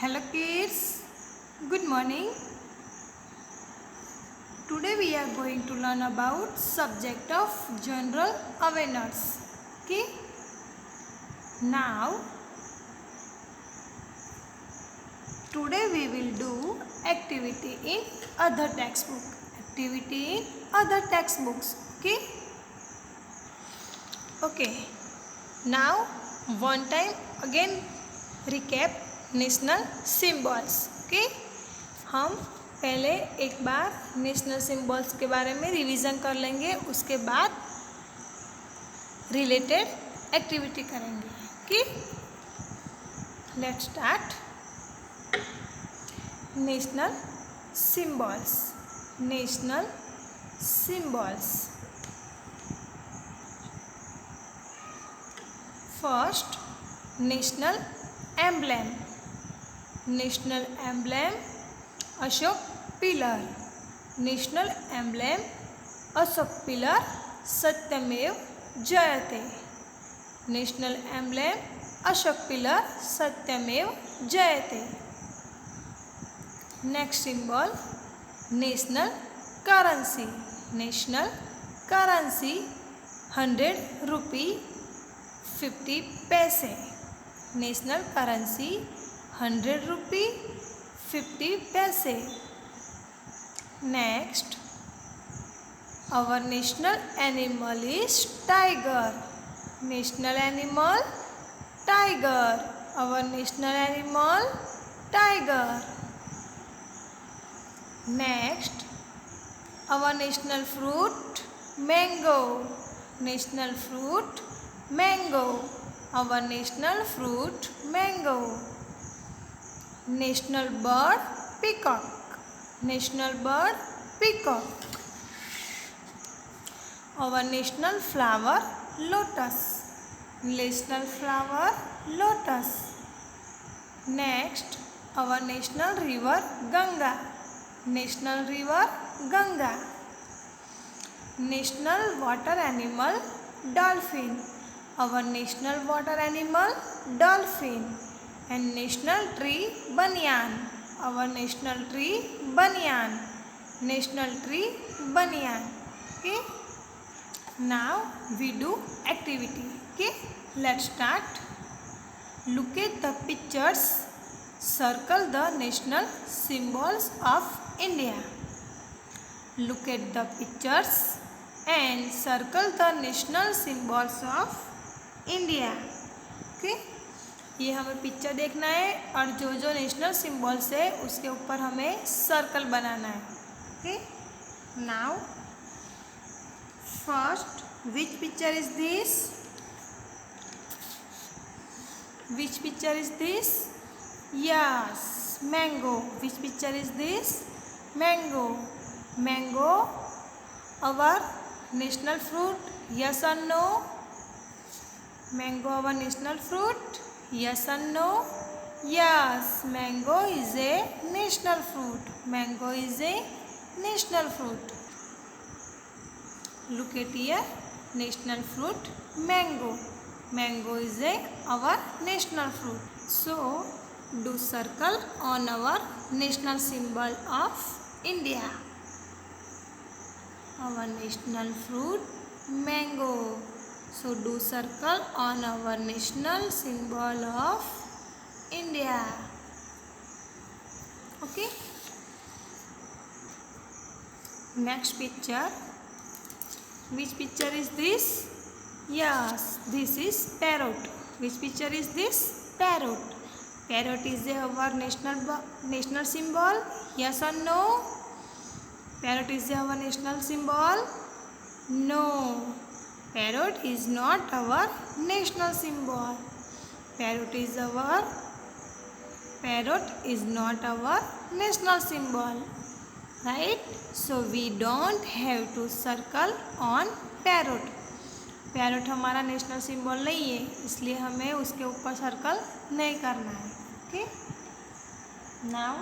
Hello kids, good morning. Today we are going to learn about subject of general awareness. Okay. Now today we will do activity in other textbook. Activity in other textbooks. Okay. Okay. Now one time again recap national symbols. Okay, हम पहले एक बार national symbols के बारे में revision कर लेंगे, उसके बाद रिलेटेड एक्टिविटी करेंगे. Okay, let's start. National symbols. National symbols. First, national emblem. National emblem Ashoka pillar. National emblem Ashoka pillar सत्यमेव जयते. नेशनल एम्ब्लेम अशोक पिलर सत्यमेव जयते. Next symbol national currency. National currency 100 rupee 50 paise. National currency 100 rupee 50 paise. Next, our national animal is tiger. National animal tiger. Our national animal tiger. Next, our national fruit mango. National fruit mango. Our national fruit mango. National bird peacock. National bird peacock. Our national flower lotus. National flower lotus. Next, our national river Ganga. National river Ganga. National water animal dolphin. Our national water animal dolphin. And national tree banyan. Our national tree banyan. National tree banyan. Okay. Now we do activity. Okay. Let's start. Look at the pictures. Circle the national symbols of India. Look at the pictures and circle the national symbols of India. Okay. ये हमें picture देखना है और जो जो national symbols है उसके ऊपर हमें सर्कल बनाना है. Okay, now first, which picture is this? Which picture is this? Yes, mango. Which picture is this? Mango. Mango our national fruit. Yes और नो? Mango our national fruit. Yes or no? Yes, mango is a national fruit. Mango is a national fruit. Look at here, national fruit mango. Mango is our national fruit. So, do circle on our national symbol of India. Our national fruit mango. So do circle on our national symbol of India. Okay. Next picture. Which picture is this? Yes, this is parrot. Which picture is this? Parrot. Parrot is our national symbol. Yes or no? Parrot is our national symbol. No. Parrot is not our national symbol. Parrot is not our national symbol. Right? So we don't have to circle on parrot. Parrot हमारा national symbol नहीं है, इसलिए हमें उसके ऊपर circle नहीं करना है. Okay? Now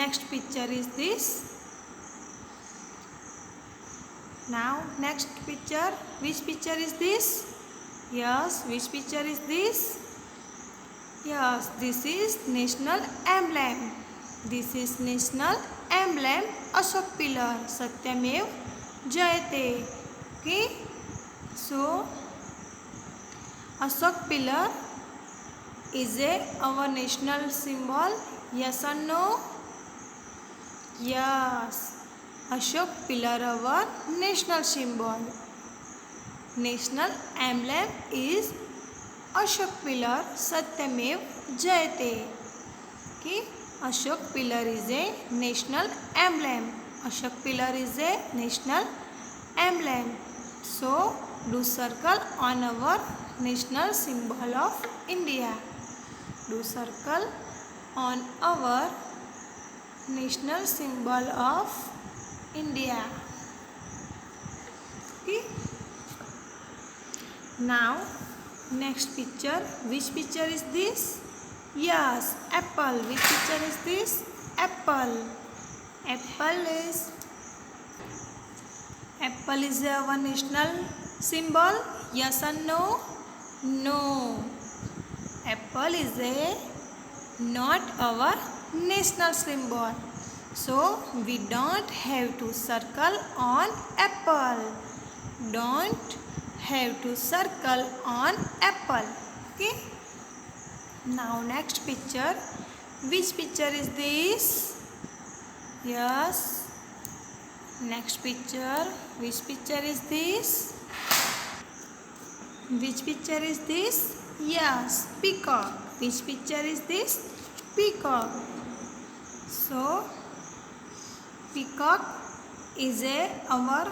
next picture is this. Now next picture. Which picture is this? Yes, which picture is this? Yes, this is national emblem. This is national emblem Ashok pillar. Satyamev Jayate. Okay. So Ashok pillar is our national symbol. Yes or no? Yes. Ashok pillar our national symbol. National emblem is Ashok pillar Satyamev Jayate. Okay. Ashok pillar is a national emblem. Ashok pillar is a national emblem. So do circle on our national symbol of India. Do circle on our national symbol of India. Okay. Now next picture. Which picture is this? Yes, apple. Which picture is this? Apple. Apple is our national symbol. Yes or no? No. Apple is not our national symbol. So we don't have to circle on apple. Don't have to circle on apple. Okay. Now next picture. Which picture is this? Yes. Next picture. Which picture is this? Which picture is this? Yes, peacock. Which picture is this? Peacock. So peacock is our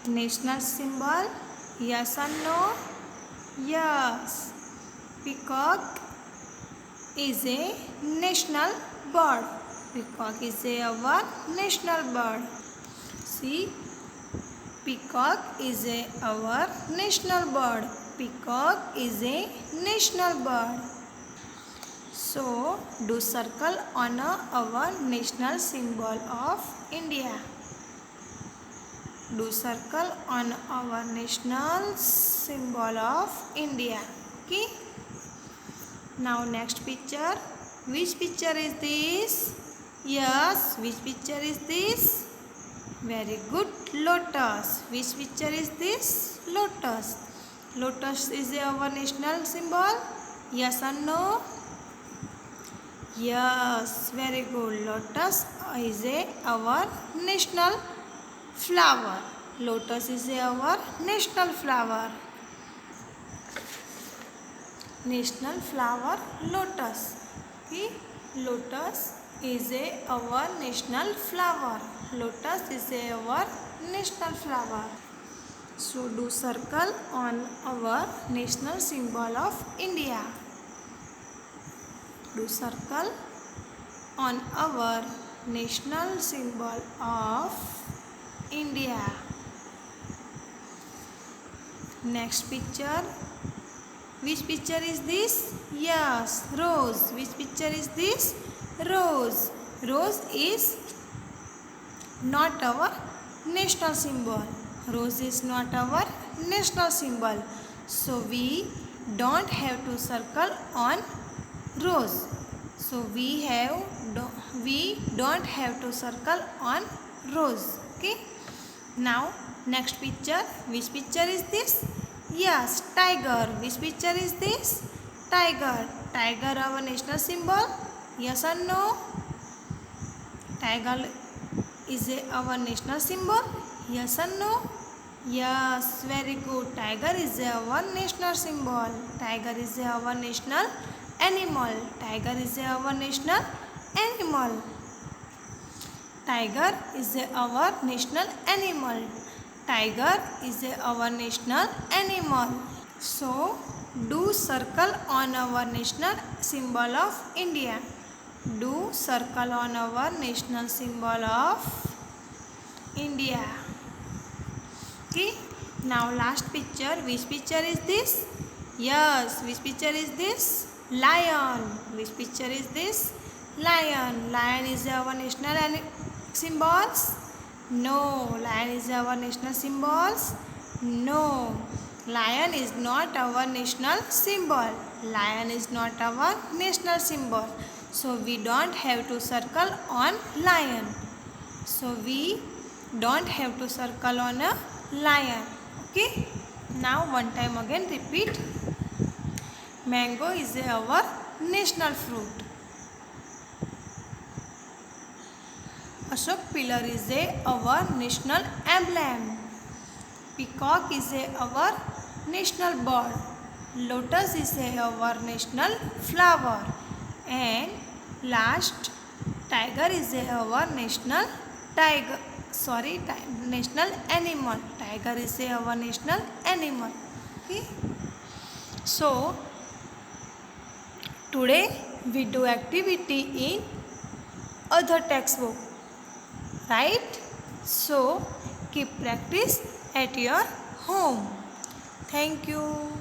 national symbol. Yes or no? Yes. Peacock is a national bird. Peacock is our national bird. See, peacock is our national bird. Peacock is a national bird. So do circle on our national symbol of India. Do circle on our national symbol of India. Okay. Now next picture. Which picture is this? Yes. Which picture is this? Very good. Lotus. Which picture is this? Lotus. Lotus is our national symbol. Yes or no? Yes. Very good. Lotus is our national flower. Lotus is our national flower. National flower lotus. Okay. Lotus is our national flower. Lotus is our national flower. So do circle on our national symbol of India. Do circle on our national symbol of India. Next picture. Which picture is this? Yes, rose. Which picture is this? Rose. Rose is not our national symbol. Rose is not our national symbol. So we don't have to circle on rose. So we don't have to circle on rose. Okay. Now next picture. Which picture is this? Yes, tiger. Which picture is this? Tiger. Tiger our national symbol? Yes or no? Tiger is our national symbol? Yes or no? Yes, very good. Tiger is our national symbol. Tiger is our national animal. Tiger is our national animal. Tiger is our national animal. Tiger is our national animal. So do circle on our national symbol of India. Do circle on our national symbol of India. Okay. Now last picture. Which picture is this? Yes. Which picture is this? Lion. Which picture is this? Lion. Lion is our national symbols? No. Lion is our national symbols? No. Lion is not our national symbol. Lion is not our national symbol. So we don't have to circle on lion. So we don't have to circle on a lion. Okay. Now one time again repeat. Mango is our national fruit. Ashok pillar is our national emblem. Peacock is our national bird. Lotus is our national flower. And last, tiger is our national national animal. Tiger is our national animal. Okay. So today we do activity in other textbook, right? So keep practice at your home. Thank you.